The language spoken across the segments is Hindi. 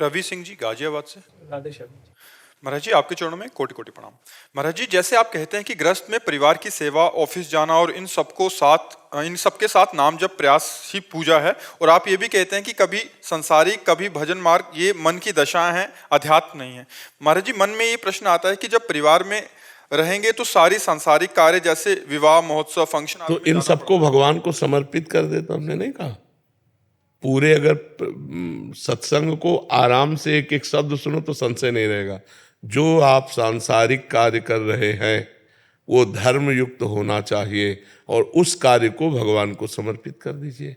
रवि सिंह जी गाजियाबाद से। राधे श्याम। महाराज जी आपके चरणों में कोटि कोटि प्रणाम। महाराज जी जैसे आप कहते हैं कि गृहस्थ में परिवार की सेवा, ऑफिस जाना और इन सबके साथ नाम जप प्रयास ही पूजा है, और आप ये भी कहते हैं कि कभी संसारिक कभी भजन मार्ग ये मन की दशाएं हैं, अध्यात्म नहीं है। महाराज जी मन में ये प्रश्न आता है कि जब परिवार में रहेंगे तो सारी सांसारिक कार्य जैसे विवाह, महोत्सव, फंक्शन, तो इन सबको भगवान को समर्पित कर दे, तो हमने नहीं कहा पूरे। अगर सत्संग को आराम से एक एक शब्द सुनो तो संशय नहीं रहेगा। जो आप सांसारिक कार्य कर रहे हैं वो धर्म युक्त होना चाहिए और उस कार्य को भगवान को समर्पित कर दीजिए।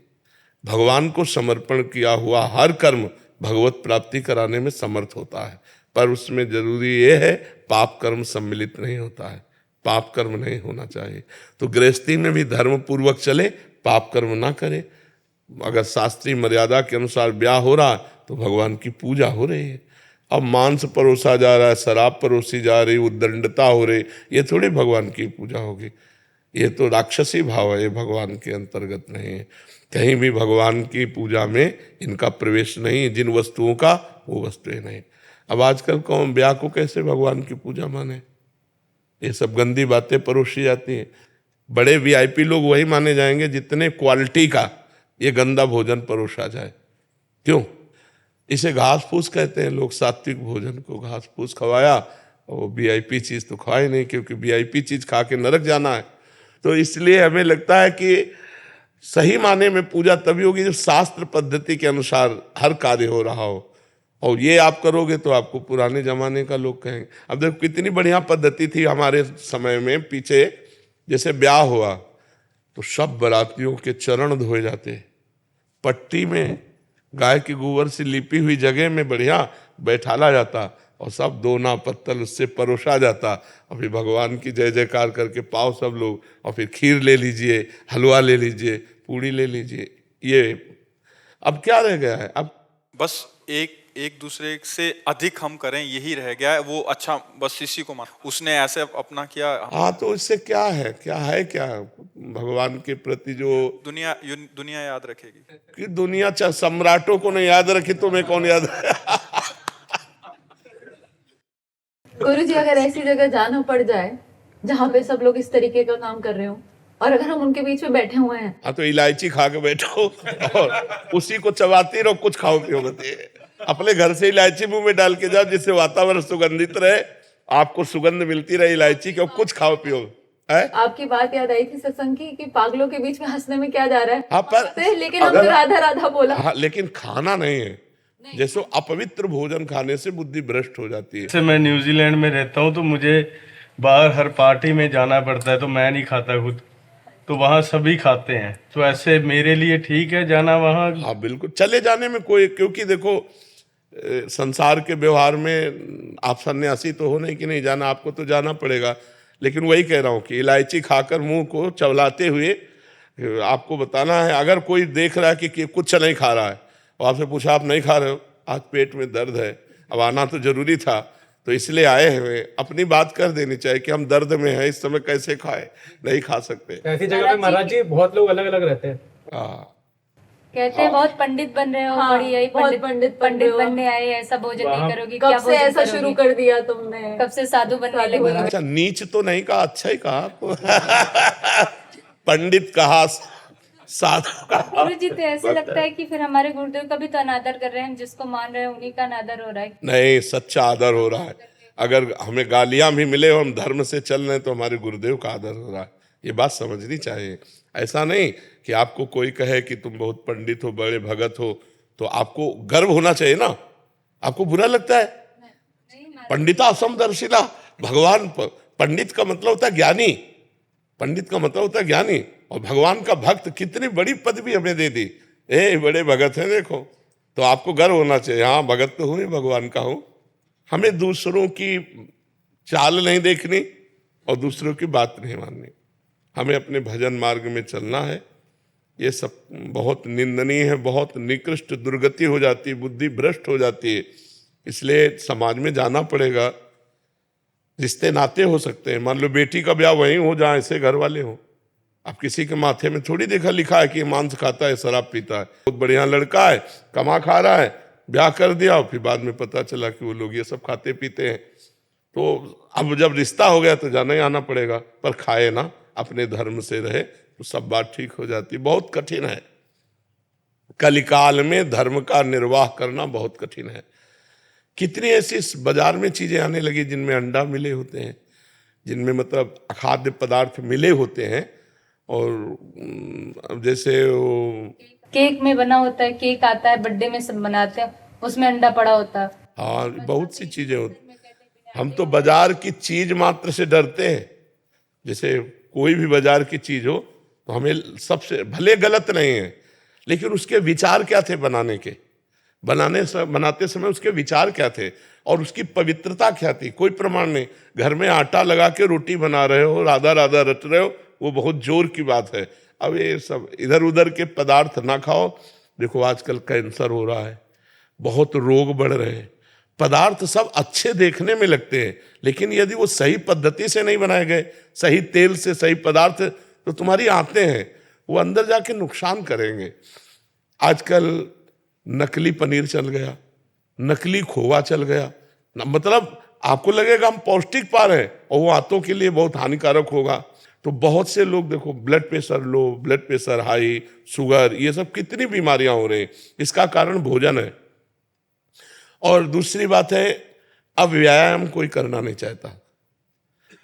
भगवान को समर्पण किया हुआ हर कर्म भगवत प्राप्ति कराने में समर्थ होता है, पर उसमें जरूरी ये है पाप कर्म सम्मिलित नहीं होता है, पाप कर्म नहीं होना चाहिए। तो गृहस्थी में भी धर्म पूर्वक चले, पाप कर्म ना करे। अगर शास्त्रीय मर्यादा के अनुसार ब्याह हो रहा तो भगवान की पूजा हो रही है। अब मांस परोसा जा रहा है, शराब परोसी जा रही, उद्दंडता हो रही, ये थोड़ी भगवान की पूजा होगी। ये तो राक्षसी भाव है, ये भगवान के अंतर्गत नहीं है। कहीं भी भगवान की पूजा में इनका प्रवेश नहीं, जिन वस्तुओं का वो वस्तुएं नहीं। अब आजकल कौन ब्याह को कैसे भगवान की पूजा माने? ये सब गंदी बातें परोसी जाती हैं। बड़े वीआईपी लोग वही माने जाएंगे जितने क्वालिटी का ये गंदा भोजन परोसा जाए। क्यों? इसे घास फूस कहते हैं लोग। सात्विक भोजन को घास फूस खवाया और वीआईपी चीज तो खवाई नहीं, क्योंकि वीआईपी चीज खा के नरक जाना है। तो इसलिए हमें लगता है कि सही माने में पूजा तभी होगी जब शास्त्र पद्धति के अनुसार हर कार्य हो रहा हो। और ये आप करोगे तो आपको पुराने जमाने का लोग कहेंगे। अब देखो कितनी बढ़िया पद्धति थी हमारे समय में पीछे। जैसे ब्याह हुआ तो सब बारातियों के चरण धोए जाते, पट्टी में गाय के गोबर से लिपी हुई जगह में बढ़िया बैठाला जाता और सब दोना पत्तल उससे परोसा जाता। और फिर भगवान की जय जयकार करके पाओ सब लोग, और फिर खीर ले लीजिए, हलवा ले लीजिए, पूड़ी ले लीजिए। ये अब क्या रह गया है? अब बस एक दूसरे से अधिक हम करें यही रह गया है। वो अच्छा बस इसी को मान, उसने ऐसे अपना किया। हाँ, तो इससे क्या है क्या भगवान के प्रति जो दुनिया याद रखेगी कि दुनिया सम्राटों को नहीं याद रखी तो मैं कौन याद गुरु जी अगर ऐसी जगह जाना पड़ जाए जहाँ पे सब लोग इस तरीके का काम कर रहे हो और अगर हम उनके बीच में बैठे हुए हैं, हाँ, तो इलायची खा के बैठो और उसी को चबाती रहो, कुछ खाओ पियो मत। अपने घर से इलायची मुंह में डाल के जाओ जिससे वातावरण सुगंधित रहे, आपको सुगंध मिलती रहे इलायची की, और कुछ खाओ पियो। आपकी बात याद आई थी सत्संग की कि पागलों के बीच में हंसने में क्या जा रहा है। हाँ, पर लेकिन हमने राधा राधा बोला। हाँ, लेकिन खाना नहीं है। जैसे अपवित्र भोजन खाने से बुद्धि भ्रष्ट हो जाती है। जैसे मैं न्यूजीलैंड में रहता हूँ तो मुझे बाहर हर पार्टी में जाना पड़ता है, तो मैं नहीं खाता खुद, तो वहाँ सभी खाते हैं। तो ऐसे मेरे लिए ठीक है जाना वहाँ? हाँ बिल्कुल, चले जाने में कोई, क्योंकि देखो संसार के व्यवहार में आप सन्यासी तो हो नहीं कि नहीं जाना, आपको तो जाना पड़ेगा। लेकिन वही कह रहा हूँ कि इलायची खाकर मुंह को चबलाते हुए आपको बताना है। अगर कोई देख रहा है कि कुछ नहीं खा रहा है और आपसे पूछा आप नहीं खा रहे हो, आज पेट में दर्द है, अब आना तो जरूरी था तो इसलिए आए हैं, अपनी बात कर देनी चाहिए कि हम दर्द में हैं, इस समय कैसे खाए, नहीं खा सकते। ऐसी जगह पे महाराज जी बहुत लोग अलग अलग रहते हैं। हाँ, कहते हैं बहुत पंडित बन रहे हो। हाँ, बड़ी यही बहुत पंडित बनने आए, ऐसा भोजन नहीं करोगी। कब क्या से भोजन ऐसा करोगी? शुरू कर दिया तुमने? कब से साधु बनने लगे? अच्छा, नीच तो नहीं कहा, अच्छा ही कहा आपको पंडित कहा, साधु कहा। गुरु जी तो ऐसे लगता है कि फिर हमारे गुरुदेव का भी तो अनादर कर रहे हैं, हम जिसको मान रहे हैं उन्हीं का अनादर हो रहा है। नहीं, सच्चा आदर हो रहा है। अगर हमें गालियां भी मिले और हम धर्म से चल रहे हैं तो हमारे गुरुदेव का आदर हो रहा है। ये बात समझनी चाहिए। ऐसा नहीं कि आपको कोई कहे कि तुम बहुत पंडित हो, बड़े भगत हो, तो आपको गर्व होना चाहिए ना। आपको बुरा लगता है? पंडिता समदर्शिला, भगवान पंडित का मतलब होता है ज्ञानी, पंडित का मतलब होता है ज्ञानी, और भगवान का भक्त। कितनी बड़ी पदवी हमें दे दी, ए बड़े भगत हैं देखो, तो आपको गर्व होना चाहिए। हाँ, भगत तो हूँ, भगवान का हूँ। हमें दूसरों की चाल नहीं देखनी और दूसरों की बात नहीं माननी, हमें अपने भजन मार्ग में चलना है। ये सब बहुत निंदनीय है, बहुत निकृष्ट दुर्गति हो जाती है, बुद्धि भ्रष्ट हो जाती है। इसलिए समाज में जाना पड़ेगा। रिश्ते नाते हो सकते हैं, मान लो बेटी का ब्याह वहीं हो जहाँ ऐसे घर वाले हों। अब किसी के माथे में थोड़ी देखा लिखा है कि मांस खाता है, शराब पीता है। बहुत बढ़िया लड़का है, कमा खा रहा है, ब्याह कर दिया और फिर बाद में पता चला कि वो लोग ये सब खाते पीते हैं। तो अब जब रिश्ता हो गया तो जाना ही आना पड़ेगा, पर खाए ना, अपने धर्म से रहे तो सब बात ठीक हो जाती। बहुत कठिन है, कलिकाल में धर्म का निर्वाह करना बहुत कठिन है। कितनी ऐसी बाजार में चीजें आने लगी जिनमें अंडा मिले होते हैं, जिनमें मतलब खाद्य पदार्थ मिले होते हैं। और अब जैसे वो केक में बना होता है, केक आता है बर्थडे में सब बनाते हैं, उसमें अंडा पड़ा होता है। हाँ, बहुत सी चीजें होती। हम तो बाजार की चीज मात्र से डरते हैं। जैसे कोई भी बाजार की चीज हो तो हमें सबसे, भले गलत नहीं है, लेकिन उसके विचार क्या थे बनाने के, बनाते समय उसके विचार क्या थे और उसकी पवित्रता क्या थी, कोई प्रमाण नहीं। घर में आटा लगा के रोटी बना रहे हो, राधा राधा रट रहे हो, वो बहुत जोर की बात है। अब ये सब इधर उधर के पदार्थ ना खाओ। देखो आजकल कैंसर हो रहा है, बहुत रोग बढ़ रहे हैं। पदार्थ सब अच्छे देखने में लगते हैं, लेकिन यदि वो सही पद्धति से नहीं बनाए गए, सही तेल से, सही पदार्थ, तो तुम्हारी आंतें हैं वो अंदर जाके नुकसान करेंगे। आजकल नकली पनीर चल गया, नकली खोवा चल गया, मतलब आपको लगेगा हम पौष्टिक पा रहे हैं और वो आंतों के लिए बहुत हानिकारक होगा। तो बहुत से लोग देखो blood pressure low, blood pressure high, sugar, ये सब कितनी बीमारियां हो रही हैं, इसका कारण भोजन है। और दूसरी बात है, अब व्यायाम कोई करना नहीं चाहता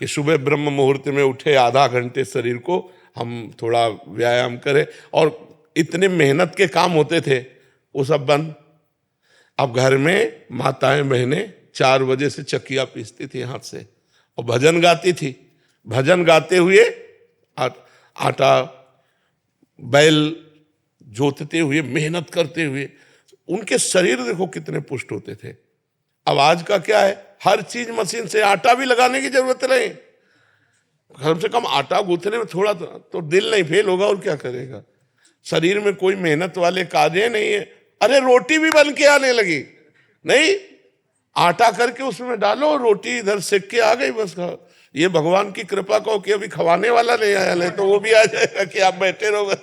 कि सुबह ब्रह्म मुहूर्त में उठे, आधा घंटे शरीर को हम थोड़ा व्यायाम करें। और इतने मेहनत के काम होते थे वो सब बंद। अब घर में माताएं बहनें 4 बजे से चक्कियाँ पीसती थी हाथ से और भजन गाती थी। भजन गाते हुए आटा बैल जोतते हुए, मेहनत करते हुए उनके शरीर देखो कितने पुष्ट होते थे। अब आज का क्या है, हर चीज मशीन से, आटा भी लगाने की जरूरत नहीं। कम से कम आटा गूंथने में थोड़ा तो दिल नहीं फेल होगा, और क्या करेगा। शरीर में कोई मेहनत वाले कार्य नहीं है। अरे रोटी भी बन के आने लगी, नहीं, आटा करके उसमें डालो, रोटी इधर सेक के आ गई, बस खाओ। ये भगवान की कृपा कहो कि अभी खवाने वाला नहीं आया, नहीं तो वो भी आ जाएगा कि आप बैठे रहो।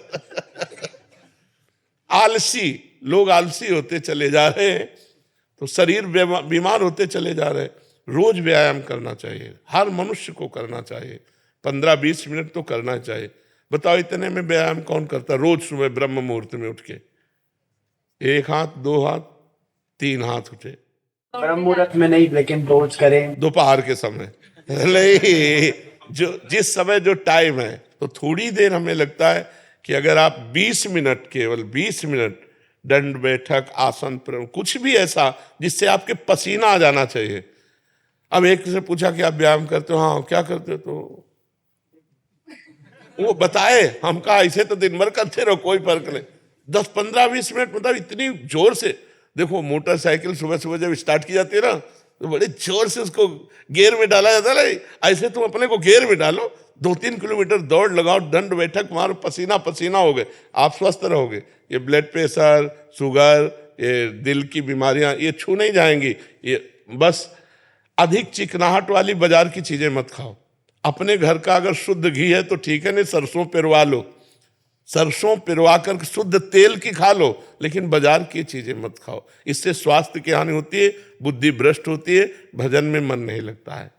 आलसी लोग आलसी होते चले जा रहे हैं, तो शरीर बीमार होते चले जा रहे हैं। रोज व्यायाम करना चाहिए, हर मनुष्य को करना चाहिए, 15-20 मिनट तो करना चाहिए। बताओ इतने में व्यायाम कौन करता। रोज सुबह ब्रह्म मुहूर्त में उठ के 1 हाथ, 2 हाथ, 3 हाथ उठे। ब्रह्म मुहूर्त में नहीं, लेकिन रोज करें दोपहर के समय नहीं, जो जिस समय जो टाइम है, तो थोड़ी देर हमें लगता है कि अगर आप 20 मिनट, केवल 20 मिनट दंड बैठक, आसन, कुछ भी ऐसा जिससे आपके पसीना आ जाना चाहिए। अब एक से पूछा कि आप व्यायाम करते हो, हाँ क्या करते हो, तो वो बताए। हम कहा ऐसे तो दिन भर करते रहो, कोई फर्क नहीं। 10, 15, 20 मिनट, मतलब इतनी जोर से। देखो मोटरसाइकिल सुबह सुबह जब स्टार्ट की जाती है ना, तो बड़े जोर से उसको गियर में डाला जाता है। ऐसे तुम अपने को गियर में डालो, 2-3 किलोमीटर दौड़ लगाओ, दंड बैठक मारो, पसीना पसीना हो गए, आप स्वस्थ रहोगे। ये ब्लड प्रेशर, शुगर, ये दिल की बीमारियां, ये छू नहीं जाएंगी। ये बस अधिक चिकनाहट वाली बाजार की चीजें मत खाओ। अपने घर का अगर शुद्ध घी है तो ठीक है, नहीं सरसों पिरवा लो, सरसों पिरवा कर शुद्ध तेल की खा लो, लेकिन बाजार की चीजें मत खाओ। इससे स्वास्थ्य की हानि होती है, बुद्धि भ्रष्ट होती है, भजन में मन नहीं लगता है।